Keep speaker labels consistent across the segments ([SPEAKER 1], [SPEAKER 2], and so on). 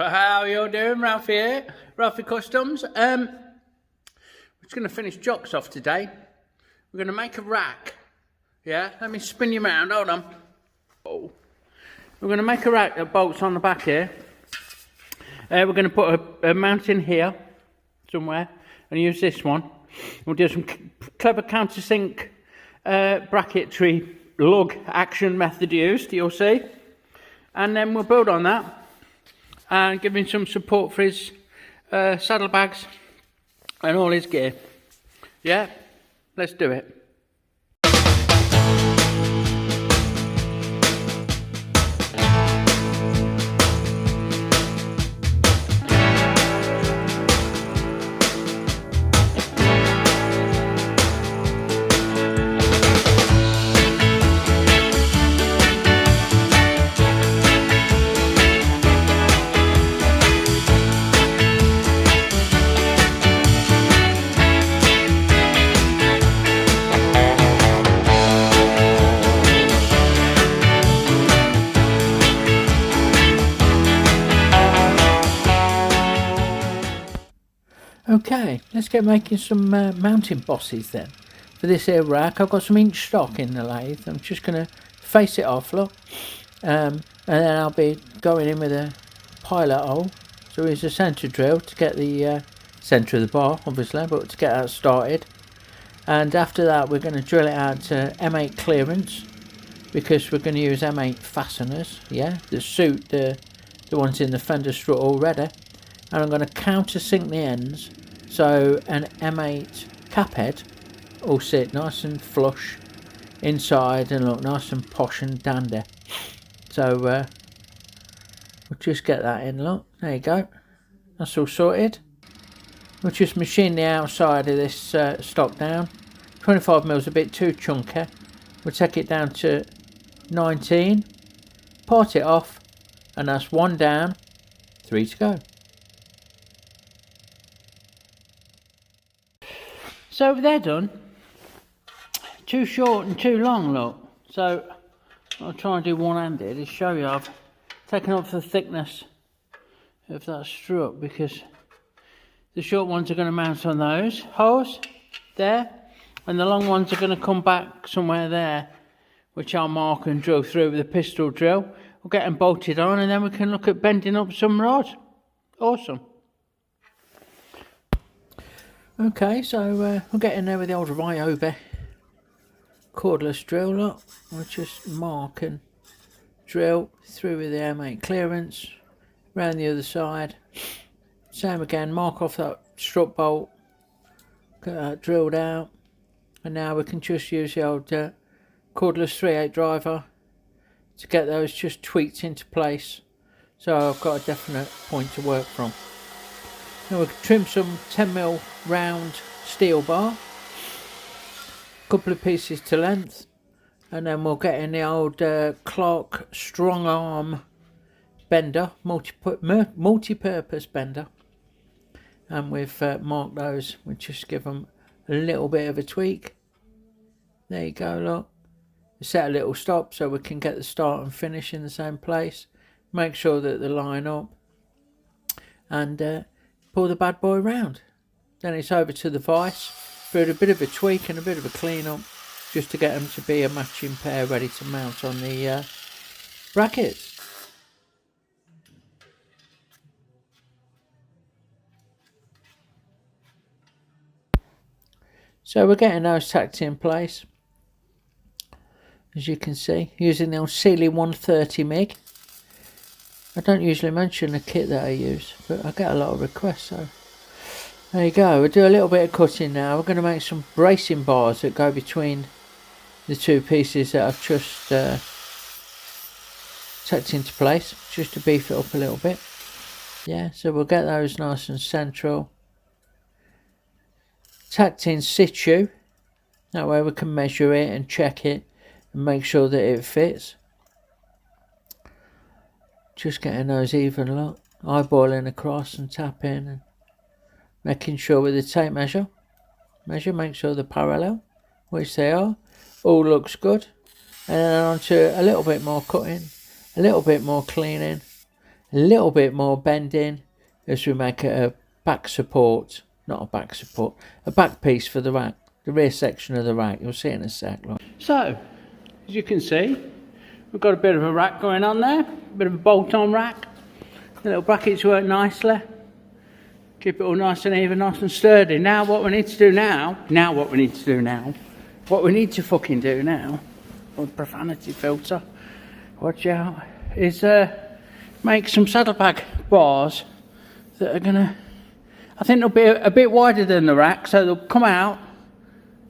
[SPEAKER 1] How you doing, Ralphy here? Ralphy Customs. We're just going to finish jocks off today. We're going to make a rack. Yeah, let me spin you around, hold on. Oh. We're going to make a rack that bolts on the back here. We're going to put a mount in here somewhere and use this one. We'll do some clever countersink bracketry lug action method used, you'll see. And then we'll build on that and give him some support for his saddlebags and all his gear. Yeah, let's do it. Okay, let's get making some mounting bosses then. For this here rack, I've got some inch stock in the lathe. I'm just going to face it off, look. And then I'll be going in with a pilot hole. So here's a centre drill to get the centre of the bar, obviously, but to get that started. And after that, we're going to drill it out to M8 clearance, because we're going to use M8 fasteners, yeah, that suit the ones in the fender strut already. And I'm going to countersink the ends so an M8 cap head will sit nice and flush inside and look nice and posh and dandy. So we'll just get that in, look, there you go, that's all sorted. We'll just machine the outside of this stock down. 25mm is a bit too chunky. We'll take it down to 19, part it off, and that's 1 down, 3 to go. So they're done. Too short and too long, look. So I'll try and do one-handed to show you. I've taken off the thickness of that strut because the short ones are going to mount on those holes there, and the long ones are going to come back somewhere there, which I'll mark and drill through with a pistol drill. We'll get them bolted on, and then we can look at bending up some rod. Awesome. Okay, so we'll get in there with the old Ryobi cordless drill, look. We'll just mark and drill through with the M8 clearance, round the other side. Same again, mark off that strut bolt, get that drilled out, and now we can just use the old cordless 3/8 driver to get those just tweaked into place, so I've got a definite point to work from. Now we'll trim some 10mm round steel bar, a couple of pieces to length, and then we'll get in the old Clark strong arm bender, multi-purpose bender, and we've marked those. We'll just give them a little bit of a tweak. There you go, look. Set a little stop so we can get the start and finish in the same place. Make sure that they line up, and pull the bad boy round. Then it's over to the vise for a bit of a tweak and a bit of a clean up, just to get them to be a matching pair ready to mount on the brackets. So we're getting those tacked in place, as you can see, using the old Sealy 130mm. I don't usually mention the kit that I use, but I get a lot of requests, so there you go. We'll do a little bit of cutting now. We're going to make some bracing bars that go between the two pieces that I've just tacked into place, just to beef it up a little bit. Yeah, so we'll get those nice and central, tacked in situ, that way we can measure it and check it and make sure that it fits. Just getting those even, look, eyeballing across and tapping and making sure with the tape measure, make sure they're parallel, which they are. All looks good. And then on to a little bit more cutting, a little bit more cleaning, a little bit more bending as we make a back support, not a back support, a back piece for the rack, the rear section of the rack. You'll see in a sec. Right? So, as you can see, we've got a bit of a rack going on there, a bit of a bolt-on rack. The little brackets work nicely. Keep it all nice and even, nice and sturdy. Now what we need to do now, what we need to fucking do now, with profanity filter, watch out, is make some saddlebag bars that are gonna, I think they'll be a bit wider than the rack, so they'll come out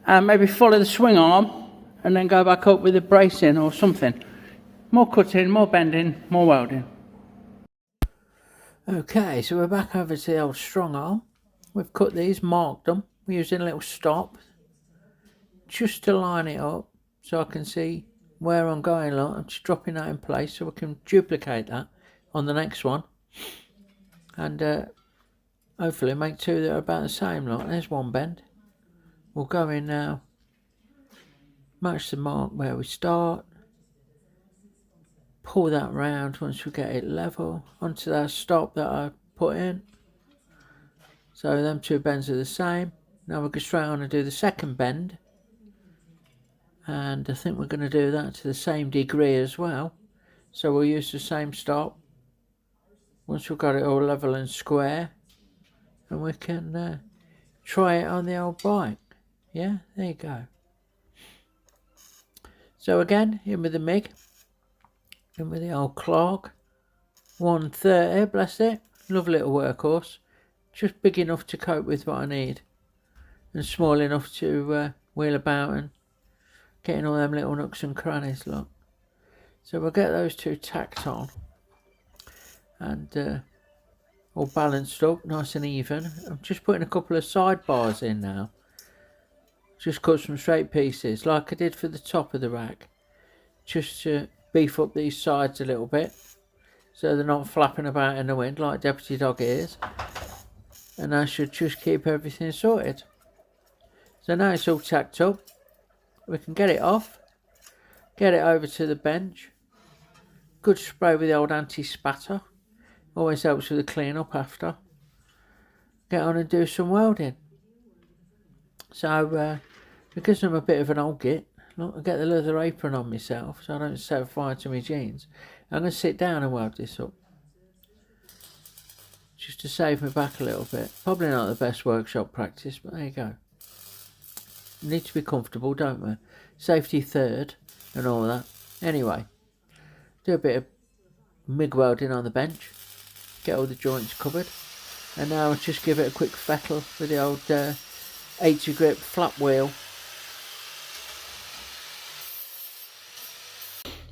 [SPEAKER 1] and maybe follow the swing arm and then go back up with the bracing or something. More cutting, more bending, more welding. Okay, so we're back over to the old strong arm. We've cut these, marked them. We're using a little stop just to line it up so I can see where I'm going. Like, I'm just dropping that in place so we can duplicate that on the next one. And hopefully make two that are about the same. Like, there's one bend. We'll go in now, match the mark where we start. Pull that round once we get it level onto that stop that I put in. So them two bends are the same. Now we'll go straight on and do the second bend. And I think we're going to do that to the same degree as well. So we'll use the same stop. Once we've got it all level and square. And we can try it on the old bike. Yeah, there you go. So again, in with the MIG. In with the old Clark 130, bless it, lovely little workhorse, just big enough to cope with what I need and small enough to wheel about and getting all them little nooks and crannies. Look, so we'll get those two tacked on and all balanced up nice and even. I'm just putting a couple of sidebars in now, just cut some straight pieces like I did for the top of the rack, just to beef up these sides a little bit so they're not flapping about in the wind like deputy dog ears, and I should just keep everything sorted. So now it's all tacked up, we can get it off, get it over to the bench. Good spray with the old anti-spatter, always helps with the clean up after. Get on and do some welding. So because I'm a bit of an old git, look, I get the leather apron on myself so I don't set fire to my jeans. I'm going to sit down and weld this up. Just to save me back a little bit. Probably not the best workshop practice, but there you go. We need to be comfortable, don't we? Safety third and all that. Anyway, do a bit of MIG welding on the bench. Get all the joints covered. And now I'll just give it a quick fettle with the old 80 grip flat wheel.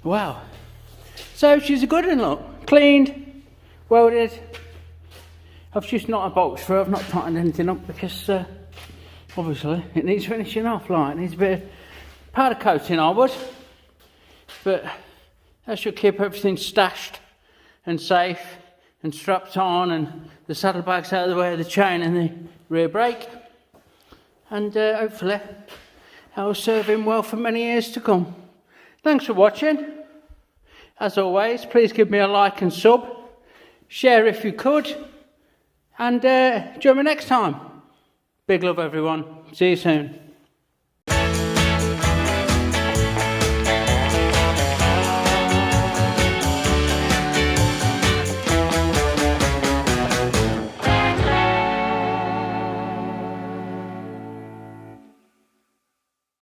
[SPEAKER 1] Wow, so she's a good one, look, cleaned, welded. I've just not a box through, I've not tightened anything up because obviously it needs finishing off, like it needs a bit of powder coating I would, but that should keep everything stashed and safe and strapped on and the saddlebags out of the way of the chain and the rear brake, and hopefully that will serve him well for many years to come. Thanks for watching. As always, please give me a like and sub. Share if you could. And join me next time. Big love, everyone. See you soon.